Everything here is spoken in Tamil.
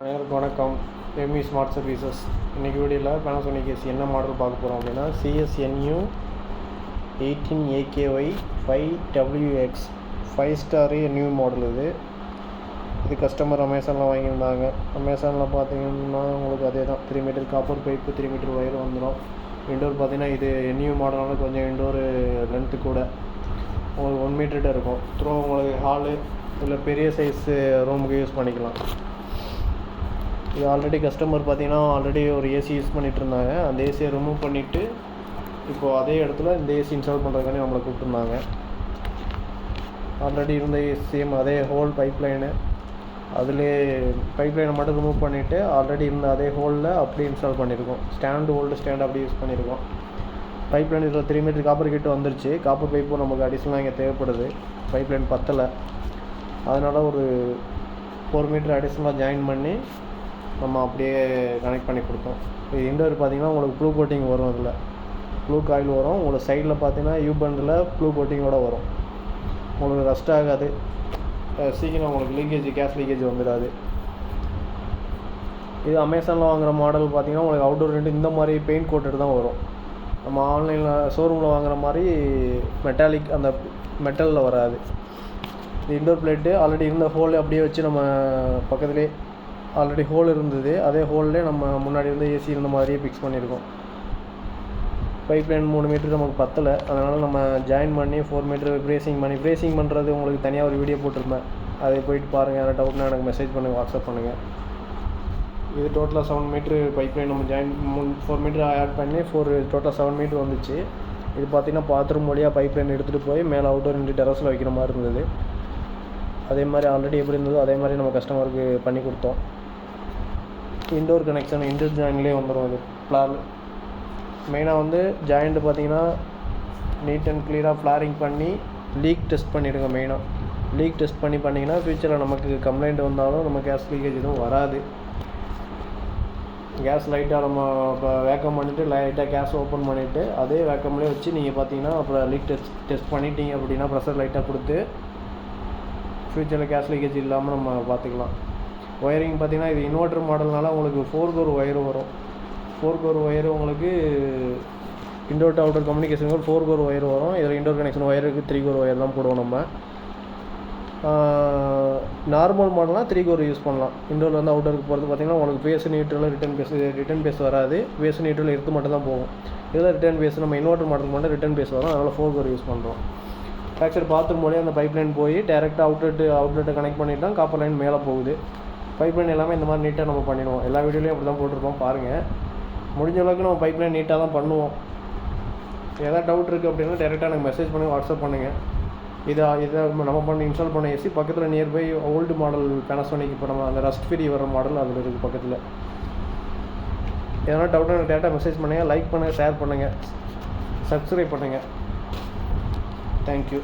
அனைவருக்கும் வணக்கம். ME smart services. இன்றைக்கி வீடியோவில் பேனாசோனிக் ஏசி என்ன மாடல் பார்க்க போகிறோம் அப்படின்னா CSNU 18AKY 5WX 5 star new model. இது கஸ்டமர் அமேசானில் வாங்கியிருந்தாங்க. அமேசானில் பார்த்தீங்கன்னா உங்களுக்கு அதே தான் 3 meter copper pipe 3 meter wire வந்துடும். இன்டோர் பார்த்தீங்கன்னா இது நியூ மாடலான கொஞ்சம் இன்டோர் லென்த்து கூட உங்களுக்கு 1 மீட்டர்கிட்ட இருக்கும். உங்களுக்கு ஹாலு இல்லை பெரிய சைஸ் ரூமுக்கு யூஸ் பண்ணிக்கலாம். இது ஆல்ரெடி கஸ்டமர் பார்த்தீங்கன்னா ஆல்ரெடி ஒரு ஏசி யூஸ் பண்ணிகிட்டு இருந்தாங்க. அந்த ஏசியை ரிமூவ் பண்ணிவிட்டு இப்போது அதே இடத்துல இந்த ஏசி இன்ஸ்டால் பண்ணுறதுக்காண்டி நம்மளை கூப்பிட்டுருந்தாங்க. ஆல்ரெடி இருந்த சேம் அதே ஹோல் பைப்லைனு, அதிலே பைப்லைனை மட்டும் ரிமூவ் பண்ணிவிட்டு ஆல்ரெடி இருந்த அதே ஹோலில் அப்படி இன்ஸ்டால் பண்ணியிருக்கோம். ஓல்டு ஸ்டாண்டு அப்படி யூஸ் பண்ணியிருக்கோம். பைப்லைன் இதில் 3 மீட்டர் காப்பர் கிட்ட வந்துருச்சு. காப்பர் பைப்பும் நமக்கு அடிஷ்னலாக இங்கே தேவைப்படுது. பைப்லைன் பத்தலை, அதனால் ஒரு 4 மீட்டர் அடிஷ்னலாக ஜாயின் பண்ணி நம்ம அப்படியே கனெக்ட் பண்ணி கொடுத்தோம். இது இன்டோர் பார்த்திங்கன்னா உங்களுக்கு ப்ளூ கோட்டிங் வரும். அதில் ப்ளூ காயில் வரும். உங்களுக்கு சைடில் பார்த்தீங்கன்னா யூபண்டில் ப்ளூ கோட்டிங்கோடு வரும். உங்களுக்கு ரஸ்ட் ஆகாது. சீக்கிரம் உங்களுக்கு லீக்கேஜ் கேஸ் லீக்கேஜ் வந்துடாது. இது அமேசானில் வாங்குகிற மாடல் பார்த்திங்கன்னா உங்களுக்கு அவுட்டோர் ரெண்டு இந்த மாதிரி பெயிண்ட் கோட்டட் தான் வரும். நம்ம ஆன்லைனில் ஷோரூமில் வாங்குகிற மாதிரி மெட்டாலிக் அந்த மெட்டலில் வராது. இது இன்டோர் பிளேட்டு ஆல்ரெடி இருந்த ஹோல் அப்படியே வச்சு நம்ம பக்கத்துலேயே ஆல்ரெடி ஹோல் இருந்தது. அதே ஹோல்லே நம்ம முன்னாடி இருந்த ஏசி இருந்த மாதிரியே ஃபிக்ஸ் பண்ணியிருக்கோம். பைப்லைன் 3 மீட்டர் நமக்கு பத்தலை, அதனால் நம்ம ஜாயின் பண்ணி 4 மீட்டர் பிரேசிங் பண்ணுறது உங்களுக்கு தனியாக ஒரு வீடியோ போட்டிருப்பேன். அதை போயிட்டு பாருங்கள். யாரும் டவுட்னா எனக்கு மெசேஜ் பண்ணுங்கள், வாட்ஸ்அப் பண்ணுங்கள். இது டோட்டலாக 7 மீட்ரு பைப்லைன் நம்ம 4 மீட்டர் ஆட் பண்ணி டோட்டலாக 7 மீட்டர் வந்துச்சு. இது பார்த்திங்கன்னா பாத்ரூம் வழியாக பைப்லைன் எடுத்துகிட்டு போய் மேலே அவுட்டோர் 2 டெரஸில் வைக்கிற மாதிரி இருந்தது. அதே மாதிரி ஆல்ரெடி எப்படி இருந்ததோ அதே மாதிரி நம்ம கஸ்டமருக்கு பண்ணி கொடுத்தோம். இன்டோர் கனெக்ஷன் இன்டோர் ஜாயின்லேயே வந்துடும். இது ஃப்ளார் மெயினாக ஜாயிண்ட்டு பார்த்திங்கன்னா நீட் அண்ட் கிளியராக ஃப்ளாரிங் பண்ணி லீக் டெஸ்ட் பண்ணிவிடுங்க. மெயினாக லீக் டெஸ்ட் பண்ணிங்கன்னா ஃப்யூச்சரில் நமக்கு கம்ப்ளைண்ட் வந்தாலும் நம்ம கேஸ் லீக்கேஜ் எதுவும் வராது. கேஸ் லைட்டாக நம்ம இப்போ வேக்கம் பண்ணிவிட்டு லைட்டாக கேஸ் ஓப்பன் பண்ணிவிட்டு அதே வேக்கம்லேயே வச்சு நீங்கள் பார்த்தீங்கன்னா அப்புறம் லீக் டெஸ்ட் பண்ணிட்டீங்க அப்படின்னா ப்ரெஷர் லைட்டாக கொடுத்து ஃப்யூச்சரில் கேஸ் லீக்கேஜ் இல்லாமல் நம்ம பார்த்துக்கலாம். ஒயரிங் பார்த்திங்கன்னா இது இன்வெர்ட்டர் மாடல்னால உங்களுக்கு 4 கோர் ஒயர் வரும். 4 கோர் ஒயர் உங்களுக்கு இன்டோர் டு அவுட்டர் கம்யூனிகேஷனுக்கு 4 கோர் ஒயர் வரும். இதில் இன்டோர் கனெக்ஷன் ஒயருக்கு 3 கோர் ஒயர் தான் போடுவோம். நம்ம நார்மல் மாடல்னால் 3 கோர் யூஸ் பண்ணலாம். இன்டோரில் அவுட்டருக்கு போகிறது பார்த்திங்கன்னா உங்களுக்கு பேஸ் நியூட்ரலில் ரிட்டன் பேஸ் வராது. பேஸ் நியூட்ரல் எடுத்து மட்டும் தான் போகும். இதில் ரிட்டன் பேஸ் நம்ம இன்வெர்ட்டர் மாடலுக்கு மட்டும் ரிட்டன் பேஸ் வரும். அதனால் 4 கோர் யூஸ் பண்ணுறோம். பேக் பாத்ரூம் வழியாக அந்த பைப் லைன் போய் டேரெக்டாக அவுட்லெட்டை கனெக்ட் பண்ணிட்டு தான் காப்பர் லைன் மேலே போகுது. பைப்லைன் எல்லாமே இந்த மாதிரி நீட்டாக நம்ம பண்ணிடுவோம். எல்லா வீடியோலையும் அப்படி தான் போட்டிருப்போம், பாருங்கள். முடிஞ்ச அளவுக்கு நம்ம பைப்லைன் நீட்டாக தான் பண்ணுவோம். எதாவது டவுட் இருக்குது அப்படின்னா டேரெக்டாக எனக்கு மெசேஜ் பண்ணி வாட்ஸ்அப் பண்ணுங்கள். இதை நம்ம இன்ஸ்டால் பண்ண ஏசி பக்கத்தில் நியர்பை ஓல்டு மாடல் பேனாசோனிக் இப்போ நம்ம அந்த ரஸ்ட் ஃப்ரீ வர மாடல் அதில் இருக்குது பக்கத்தில். எதனா டவுட்டாக எனக்கு டேரெக்டாக மெசேஜ் பண்ணுங்கள். லைக் பண்ணுங்கள், ஷேர் பண்ணுங்கள், சப்ஸ்கிரைப் பண்ணுங்கள். தேங்க்யூ.